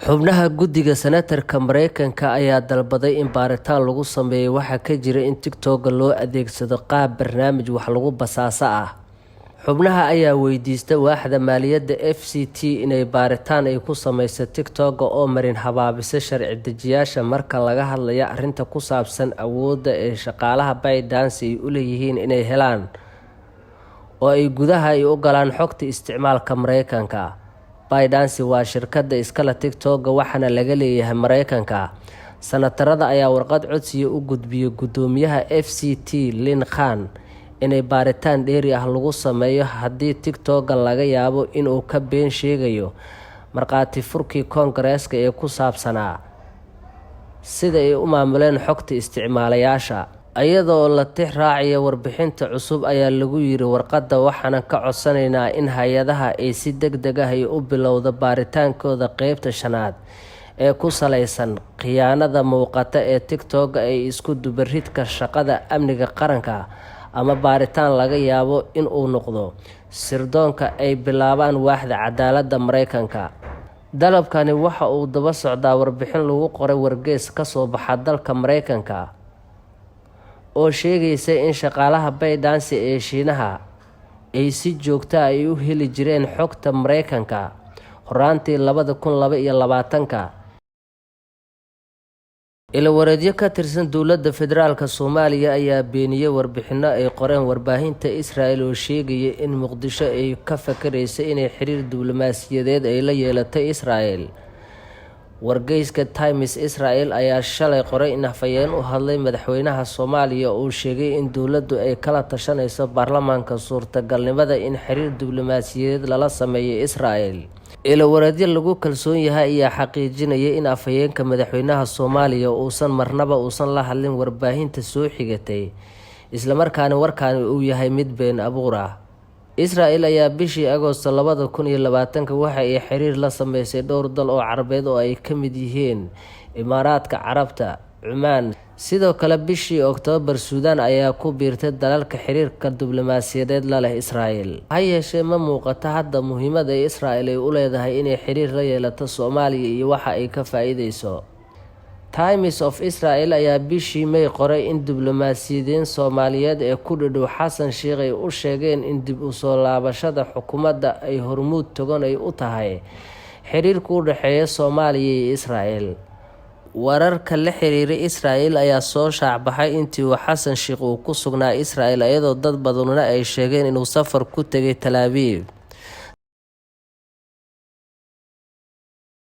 Xubnaha guddiga Senatarka Mareykanka ayaa dalbaday in baaritaan lagu sameeyo waxa ka jira in TikTok loo adeegsado qaab barnaamij wax lagu basaasa ah. Xubnaha ayaa weydiistay waaxda maaliyadda FCT inay baaritaan ay ku sameyso TikTok oo marin habaabisa sharci dejiyaasha marka laga hadlayo arrinta ku saabsan awoodda ee shaqaalaha ByteDance ay u leeyihiin inay helaan oo ay gudaha u galaan xogta isticmaalka Mareykanka. ByteDance waa shirkadda iskale TikTok waxaana laga leeyahay Mareykanka. Senatarada ayaa warqad codsiga u gudbiyay gudoomiyaha FCT Lin Khan inay baaritaan dheeri ah lagu sameeyo haddii TikTok laga yaabo inuu ka been sheegayo markhaati furkii Koongareeska ee ku saabsanaa sida ay u maamuleen xogta isticmaalayaasha. Iyadoo la tixraacayo warbixinta cusub ayaa lagu yiri warqadda waxaan ka codsanaynaa in hay'adaha ay si degdeg ah u bilowdo baaritaankooda qaybta shanaad ee ku saleysan khiyaanada muuqata ee TikTok ay isku dubaridka shaqada amniga qaranka ama baaritaan laga yaabo in uu noqdo sirdoonka ay bilaabaan waaxda cadaaladda Mareykanka. Dalabkani waxa uu daba socdaa warbixin lagu qoray wargeys ka soo baxa dalka Mareykanka oo sheegaysa in shaqaalaha ByteDance ee Shiinaha ay si joogto ah u heli jireen xogta Mareykanka horaantii 2022. Ilwareedyo ka tirsan dowladda federaalka Soomaaliya ayaa beeniyay warbixino ay qoreen warbaahinta Israel oo sheegaya in Muqdisho ay ka fakarayso inay xiriir diblomaasiyadeed ay la yeelato Israel. Wargeyska Times Israel ayaa shalay qoray in afhayeen u hadlay madaxweynaha Soomaaliya uu sheegay in dowladdu ay kala tashanayso baarlamaanka suurtagalnimada in xiriir diblomaasiyadeed lala sameeyo Israel. Ilwareedyo lagu kalsoon yahay ayaa xaqiijinaya in afhayeenka madaxweynaha Soomaaliya uusan marnaba la hadlin warbaahinta soo xigatay isla markaana warkaani uu yahay mid been abuur ah. Israel ayaa bishii Agoosto 2020 waxa ay xiriir la sameysay dhowr dal oo Carabeed oo ay ka mid yihiin Imaaraadka Carabta, Cumaan. Sidoo kale bishii Oktoobar Suudaan ayaa ku biirtay dalalka xiriirka diblomaasiyadeed la leh Israel. Ha yeeshee ma muuqato hadda muhiimadda Israel ay u leedahay inay xiriir la yeelato Soomaaliya iyo waxa ay ka faa'iideyso. Times of Israel ayaa bishii May qoray in diblomaasiyiin Soomaaliyeed ee ku dhadhow Xasan Sheikh ay u sheegeen in dib u soo laabashada xukuumadda ay hormuud togan ay u tahay xiriirka u dhexeeya Soomaaliya iyo Israel. Wararka la xiriira Israel ayaa soo shaacbaxay intii uu Xasan Sheikh uu ku sugnaa Israel iyadoo dad badanna ay sheegeen inuu safar ku tagay Tel Aviv.